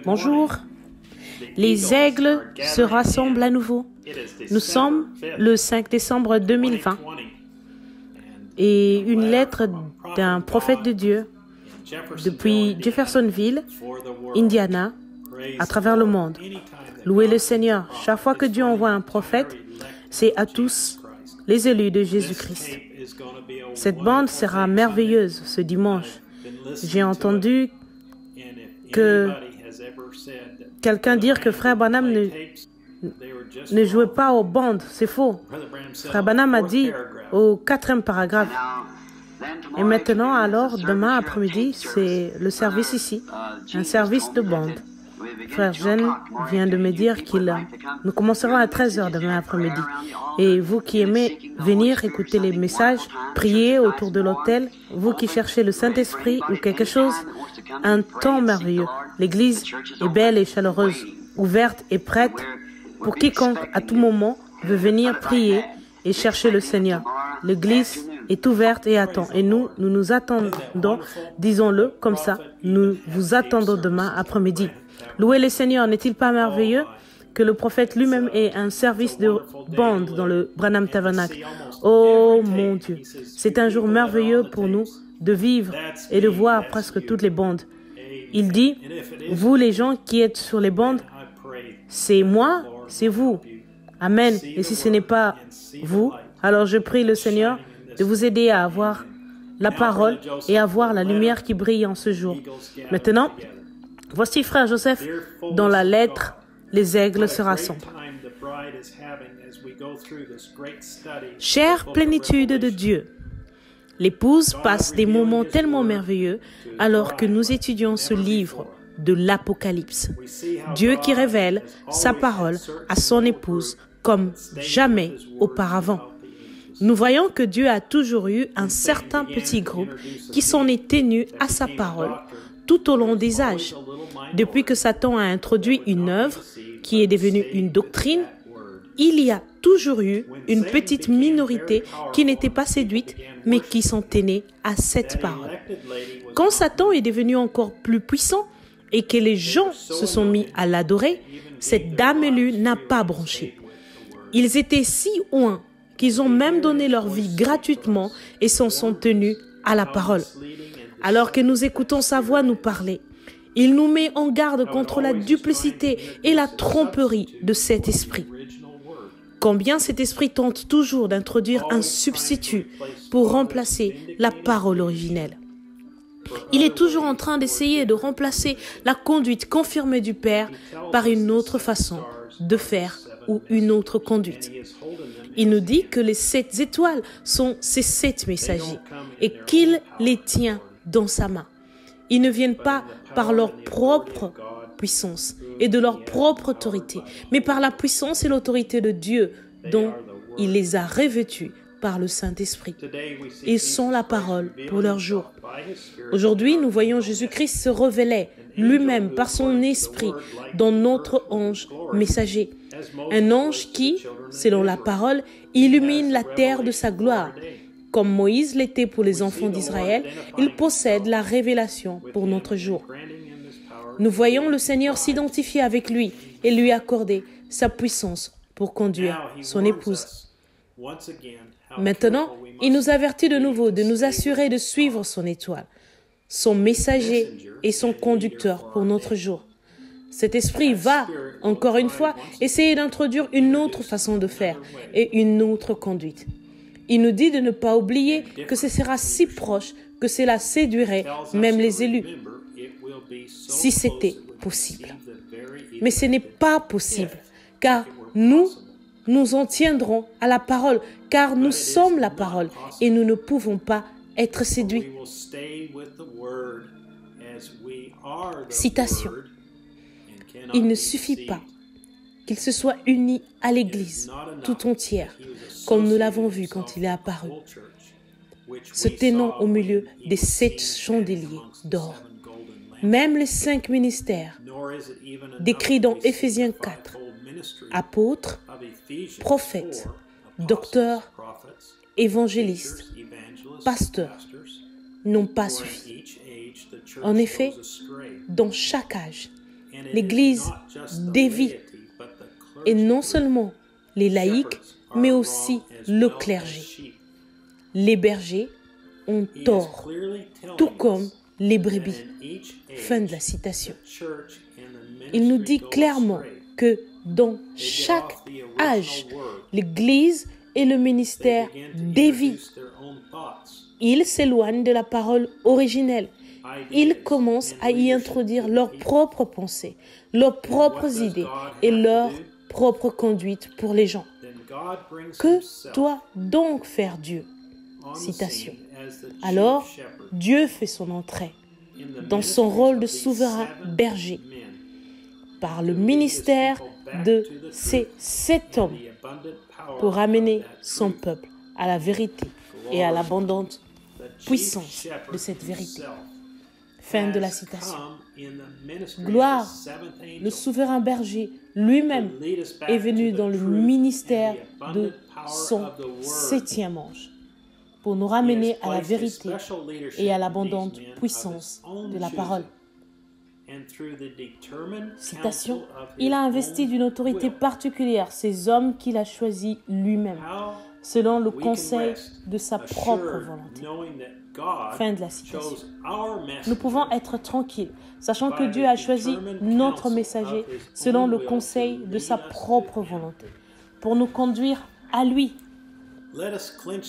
Bonjour. Les aigles se rassemblent à nouveau. Nous sommes le 5 décembre 2020 et une lettre d'un prophète de Dieu depuis Jeffersonville, Indiana, à travers le monde. Louez le Seigneur. Chaque fois que Dieu envoie un prophète, c'est à tous les élus de Jésus-Christ. Cette bande sera merveilleuse ce dimanche. J'ai entendu que quelqu'un dire que Frère Branham ne jouait pas aux bandes. C'est faux. Frère Branham a dit au 4e paragraphe. Et maintenant, alors, demain après-midi, c'est le service ici, un service de bande. Frère Jeanne vient de me dire nous commencerons à 13h demain après-midi. Et vous qui aimez venir écouter les messages, prier autour de l'autel, vous qui cherchez le Saint-Esprit ou quelque chose, un temps merveilleux. L'église est belle et chaleureuse, ouverte et prête pour quiconque à tout moment veut venir prier et chercher le Seigneur. L'église est ouverte et attend. Et nous attendons, disons-le comme ça, nous vous attendons demain après-midi. Louez le Seigneur, n'est-il pas merveilleux que le prophète lui-même ait un service de bande dans le Branham Tabernacle? Oh mon Dieu, c'est un jour merveilleux pour nous de vivre et de voir presque toutes les bandes. Il dit, vous les gens qui êtes sur les bandes, c'est moi, c'est vous. Amen. Et si ce n'est pas vous, alors je prie le Seigneur de vous aider à avoir la parole et à voir la lumière qui brille en ce jour. Maintenant, voici Frère Joseph, dans la lettre, les aigles se rassemblent. Chère plénitude de Dieu, l'épouse passe des moments tellement merveilleux alors que nous étudions ce livre de l'Apocalypse. Dieu qui révèle sa parole à son épouse comme jamais auparavant. Nous voyons que Dieu a toujours eu un certain petit groupe qui s'en est tenu à sa parole tout au long des âges. Depuis que Satan a introduit une œuvre qui est devenue une doctrine, il y a toujours eu une petite minorité qui n'était pas séduite, mais qui s'en tenait à cette parole. Quand Satan est devenu encore plus puissant et que les gens se sont mis à l'adorer, cette dame élue n'a pas bronché. Ils étaient si loin qu'ils ont même donné leur vie gratuitement et s'en sont tenus à la parole. Alors que nous écoutons sa voix nous parler, il nous met en garde contre la duplicité et la tromperie de cet esprit. Combien cet esprit tente toujours d'introduire un substitut pour remplacer la parole originelle. Il est toujours en train d'essayer de remplacer la conduite confirmée du Père par une autre façon de faire ou une autre conduite. Il nous dit que les 7 étoiles sont ces 7 messagers et qu'il les tient dans sa main. Ils ne viennent pas par leur propre puissance et de leur propre autorité, mais par la puissance et l'autorité de Dieu dont il les a revêtus par le Saint-Esprit. Ils sont la parole pour leur jour. Aujourd'hui, nous voyons Jésus-Christ se révéler lui-même par son esprit dans notre ange messager. Un ange qui, selon la parole, illumine la terre de sa gloire. Comme Moïse l'était pour les enfants d'Israël, il possède la révélation pour notre jour. Nous voyons le Seigneur s'identifier avec lui et lui accorder sa puissance pour conduire son épouse. Maintenant, il nous avertit de nouveau de nous assurer de suivre son étoile, son messager et son conducteur pour notre jour. Cet esprit va, encore une fois, essayer d'introduire une autre façon de faire et une autre conduite. Il nous dit de ne pas oublier que ce sera si proche que cela séduirait même les élus, si c'était possible. Mais ce n'est pas possible, car nous en tiendrons à la parole, car nous sommes la parole et nous ne pouvons pas être séduits. Citation. Il ne suffit pas qu'il se soit uni à l'Église tout entière, comme nous l'avons vu quand il est apparu, se tenant au milieu des 7 chandeliers d'or. Même les 5 ministères décrits dans Éphésiens 4, apôtres, prophètes, docteurs, évangélistes, pasteurs, n'ont pas suffi. En effet, dans chaque âge, l'Église dévie, et non seulement les laïcs, mais aussi le clergé. Les bergers ont tort, tout comme les brebis. Fin de la citation. Il nous dit clairement que dans chaque âge, l'Église et le ministère dévient. Ils s'éloignent de la parole originelle. Ils commencent à y introduire leurs propres pensées, leurs propres idées et leur propre conduite pour les gens. Que doit donc faire Dieu? Citation. Alors, Dieu fait son entrée dans son rôle de souverain berger par le ministère de ces 7 hommes pour amener son peuple à la vérité et à l'abondante puissance de cette vérité. Fin de la citation. Gloire, le souverain berger lui-même est venu dans le ministère de son 7e ange pour nous ramener à la vérité et à l'abondante puissance de la parole. Citation. Il a investi d'une autorité particulière ces hommes qu'il a choisis lui-même, selon le conseil de sa propre volonté. Fin de la citation. Nous pouvons être tranquilles, sachant que Dieu a choisi notre messager selon le conseil de sa propre volonté, pour nous conduire à lui.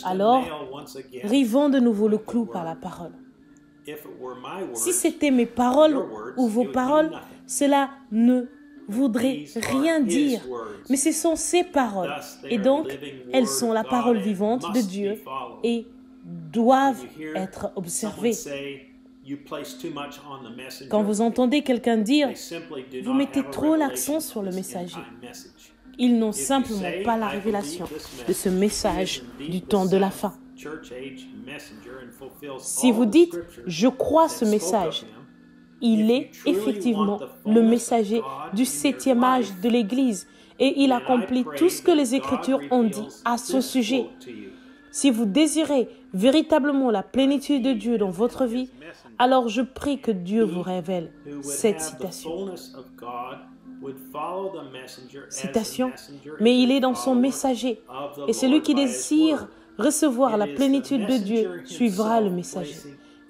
Alors, rivons de nouveau le clou par la parole. Si c'était mes paroles ou vos paroles, cela ne voudrait rien dire. Mais ce sont ses paroles. Et donc, elles sont la parole vivante de Dieu et doivent être observées. Quand vous entendez quelqu'un dire « Vous mettez trop l'accent sur le messager », ils n'ont simplement pas la révélation de ce message du temps de la fin. Si vous dites « Je crois ce message », il est effectivement le messager du 7e âge de l'Église et il accomplit tout ce que les Écritures ont dit à son sujet. Si vous désirez véritablement la plénitude de Dieu dans votre vie, alors je prie que Dieu vous révèle cette citation. Citation, mais il est dans son messager, et celui qui désire recevoir la plénitude de Dieu suivra le messager,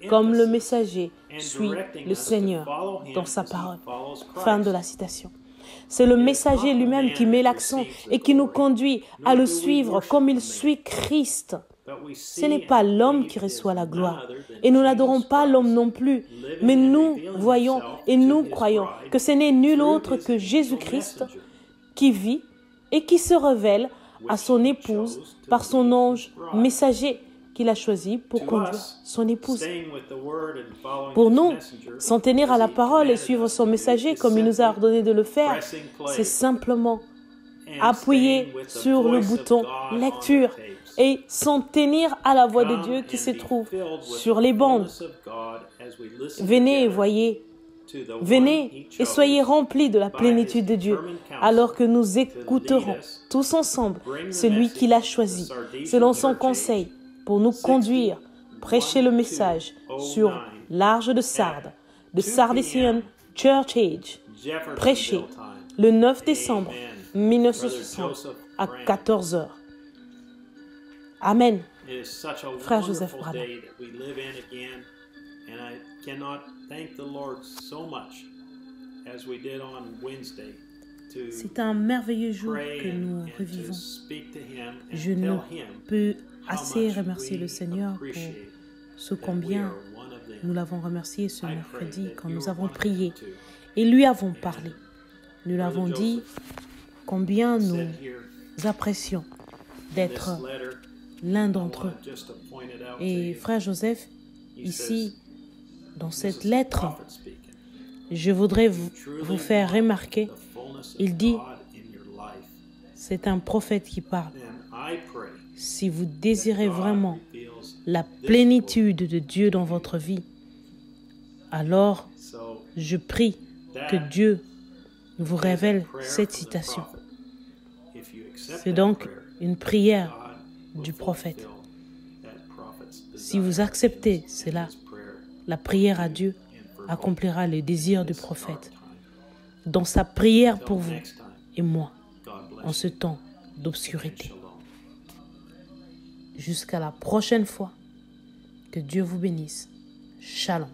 comme le messager suit le Seigneur dans sa parole. Fin de la citation. C'est le messager lui-même qui met l'accent et qui nous conduit à le suivre comme il suit Christ. Ce n'est pas l'homme qui reçoit la gloire, et nous n'adorons pas l'homme non plus, mais nous voyons et nous croyons que ce n'est nul autre que Jésus-Christ qui vit et qui se révèle à son épouse par son ange messager qu'il a choisi pour conduire son épouse. Pour nous, s'en tenir à la parole et suivre son messager comme il nous a ordonné de le faire, c'est simplement appuyer sur le bouton lecture et s'en tenir à la voix de Dieu qui se trouve sur les bandes. Venez et voyez, venez et soyez remplis de la plénitude de Dieu, alors que nous écouterons tous ensemble celui qu'il a choisi, selon son conseil, pour nous conduire, prêcher le message sur l'Arche de Sardes, de Sardisian Church Age, prêché le 9 décembre 1960 à 14 h. Amen. Frère Joseph Branham. C'est un merveilleux jour que nous revivons. Je ne peux assez remercier le Seigneur pour ce combien nous l'avons remercié ce mercredi quand nous avons prié et lui avons parlé. Nous l'avons dit combien nous apprécions d'être l'un d'entre eux. Et frère Joseph, ici, dans cette lettre, je voudrais vous faire remarquer, il dit, c'est un prophète qui parle. Si vous désirez vraiment la plénitude de Dieu dans votre vie, alors je prie que Dieu vous révèle cette citation. C'est donc une prière du prophète. Si vous acceptez cela, la prière à Dieu accomplira les désirs du prophète. dans sa prière pour vous et moi en ce temps d'obscurité. Jusqu'à la prochaine fois, que Dieu vous bénisse. Shalom.